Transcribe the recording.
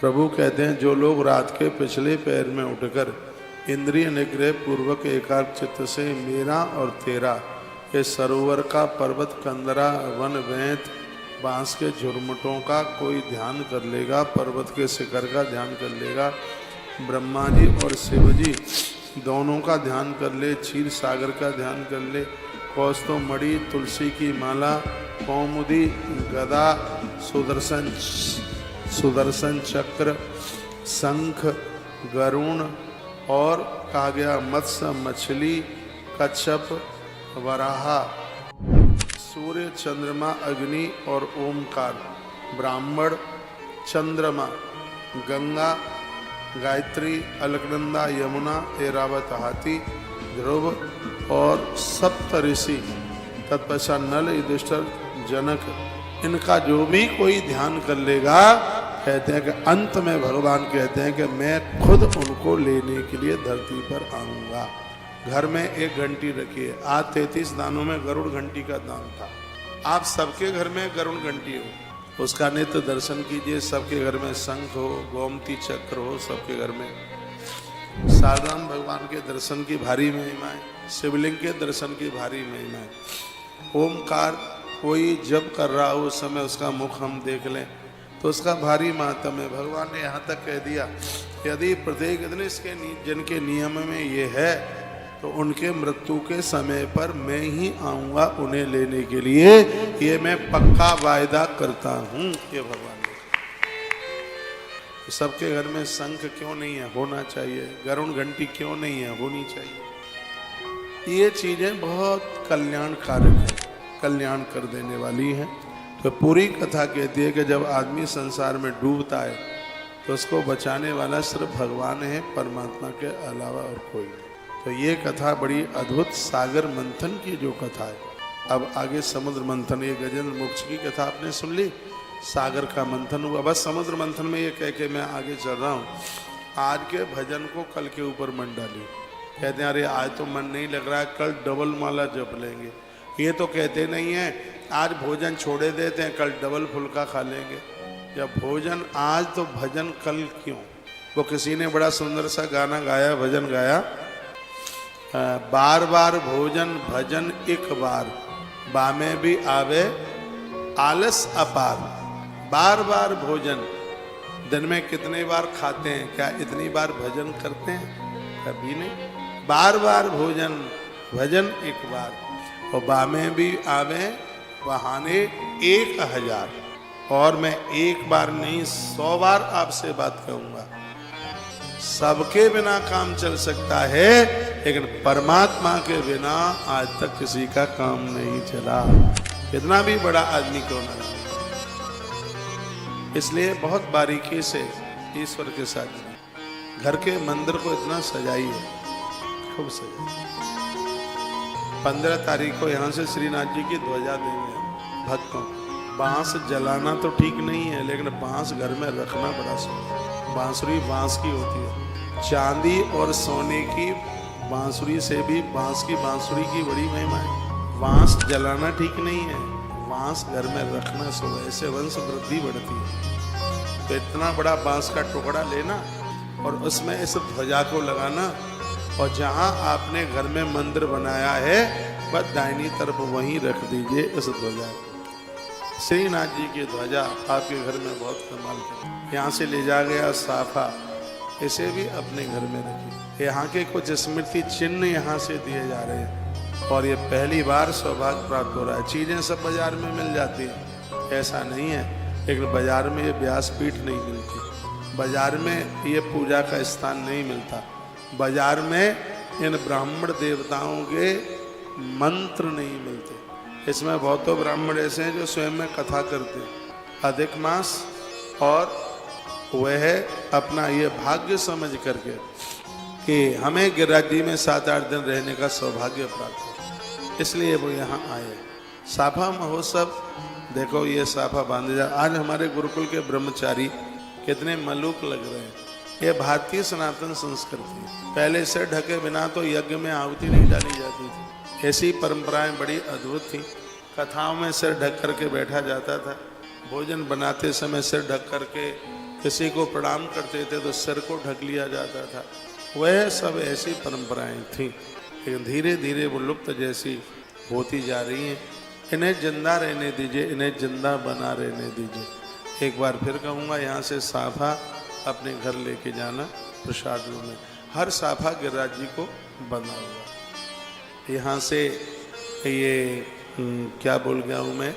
प्रभु कहते हैं जो लोग रात के पिछले पैर में उठकर इंद्रिय निग्रह पूर्वक एकाग्र चित्त से मेरा और तेरा ये सरोवर का पर्वत कंदरा वन वैंत बांस के झुरमुटों का कोई ध्यान कर लेगा, पर्वत के शिखर का ध्यान कर लेगा, ब्रह्मा जी और शिव जी दोनों का ध्यान कर ले, क्षीर सागर का ध्यान कर ले, कौस्तुभ मणि तुलसी की माला कौमुदी गदा सुदर्शन चक्र शंख गरुण और कहा गया मत्स्य मछली कच्छप वराहा सूर्य चंद्रमा अग्नि और ओमकार ब्राह्मण चंद्रमा गंगा गायत्री अलकनंदा यमुना ऐरावत हाथी ध्रुव और सप्त ऋषि तत्पश्चात नल युधिष्ठिर जनक, इनका जो भी कोई ध्यान कर लेगा, कहते हैं कि अंत में भगवान कहते हैं कि मैं खुद उनको लेने के लिए धरती पर आऊंगा। घर में एक घंटी रखिए। आज 33 दानों में गरुड़ घंटी का दान था। आप सबके घर में गरुड़ घंटी हो, उसका नित्य दर्शन कीजिए। सबके घर में शंख हो, गोमती चक्र हो, सबके घर में साधारण भगवान के दर्शन की भारी महिमा है, शिवलिंग के दर्शन की भारी महिमा है। ओमकार कोई जप कर रहा हो उस समय उसका मुख हम देख लें तो उसका भारी मातम है। भगवान ने यहाँ तक कह दिया यदि प्रत्येक दिन इसके जिनके नियम में ये है तो उनके मृत्यु के समय पर मैं ही आऊंगा उन्हें लेने के लिए, ये मैं पक्का वायदा करता हूँ। ये भगवान ने सबके घर में शंख क्यों नहीं है, होना चाहिए। गरुड़ घंटी क्यों नहीं है, होनी चाहिए। ये चीजें बहुत कल्याणकारक है, कल्याण कर देने वाली हैं। तो पूरी कथा कहती है कि जब आदमी संसार में डूबता है तो उसको बचाने वाला सिर्फ भगवान है, परमात्मा के अलावा और कोई नहीं। तो ये कथा बड़ी अद्भुत सागर मंथन की जो कथा है। अब आगे समुद्र मंथन, ये गजेंद्र मोक्ष की कथा आपने सुन ली, सागर का मंथन हुआ। बस समुद्र मंथन में ये कह के मैं आगे चल रहा हूँ। आज के भजन को कल के ऊपर मन डाली। कहते हैं अरे आज तो मन नहीं लग रहा है, कल डबल माला जप लेंगे। ये तो कहते नहीं है आज भोजन छोड़े देते हैं, कल डबल फुल्का खा लेंगे। या भोजन आज तो भजन कल क्यों। वो किसी ने बड़ा सुंदर सा गाना गाया, भजन गाया, बार बार भोजन भजन एक बार बामे भी आवे आलस अपार। बार बार भोजन, दिन में कितने बार खाते हैं, क्या इतनी बार भजन करते हैं? कभी नहीं। बार बार भोजन भजन एक बार, और बामे भी आवे बहाने 1000। और मैं एक बार नहीं 100 बार आपसे बात कहूंगा। सबके बिना काम चल सकता है, लेकिन परमात्मा के बिना आज तक किसी का काम नहीं चला, कितना भी बड़ा आदमी क्यों ना। इसलिए बहुत बारीकी से ईश्वर के साथ घर के मंदिर को इतना सजाइए, खूब सजाइए। 15 तारीख को यहाँ से श्रीनाथ जी की ध्वजा देंगे भक्तों। बांस जलाना तो ठीक नहीं है, लेकिन बांस घर में रखना बड़ा सुंदर। बांसुरी बांस की होती है, चांदी और सोने की बांसुरी से भी बांस की बांसुरी की बड़ी महिमा है। बांस जलाना ठीक नहीं है, बांस घर में रखना शुभ है, इससे वंश वृद्धि बढ़ती है। तो इतना बड़ा बांस का टुकड़ा लेना और उसमें इस ध्वजा को लगाना, और जहाँ आपने घर में मंदिर बनाया है बस दाहिनी तरफ वहीं रख दीजिए इस ध्वजा को। श्रीनाथ जी की ध्वजा आपके घर में बहुत कमाल की। यहाँ से ले जा गया साफा, इसे भी अपने घर में रखिए। यहाँ के कुछ स्मृति चिन्ह यहाँ से दिए जा रहे हैं, और ये पहली बार सौभाग्य प्राप्त हो रहा है। चीजें सब बाजार में मिल जाती हैं, ऐसा नहीं है, लेकिन बाजार में ये व्यासपीठ नहीं मिलती, बाजार में ये पूजा का स्थान नहीं मिलता, बाजार में इन ब्राह्मण देवताओं के मंत्र नहीं मिलते। इसमें बहुतों ब्राह्मण ऐसे हैं जो स्वयं में कथा करते हैं अधिक मास, और वह अपना ये भाग्य समझ करके कि हमें गिरिराज जी में 7-8 दिन रहने का सौभाग्य प्राप्त हो, इसलिए वो यहाँ आए। साफा महोत्सव देखो, ये साफा बांधे जा। आज हमारे गुरुकुल के ब्रह्मचारी कितने मलूक लग रहे हैं। ये भारतीय सनातन संस्कृति है। पहले से ढके बिना तो यज्ञ में आहुति नहीं डाली जाती थी। ऐसी परंपराएं बड़ी अद्भुत थी। कथाओं में सिर ढक करके बैठा जाता था, भोजन बनाते समय सिर ढक करके किसी को प्रणाम करते थे तो सिर को ढक लिया जाता था। वह सब ऐसी परंपराएं थीं, लेकिन धीरे धीरे वो लुप्त जैसी होती जा रही हैं। इन्हें जिंदा रहने दीजिए, इन्हें जिंदा बना रहने दीजिए। एक बार फिर कहूँगा, यहाँ से साफा अपने घर लेके जाना प्रसाद रूप में। हर साफा गिरिराज जी को बना हुआ। यहाँ से ये क्या बोल गया हूँ मैं।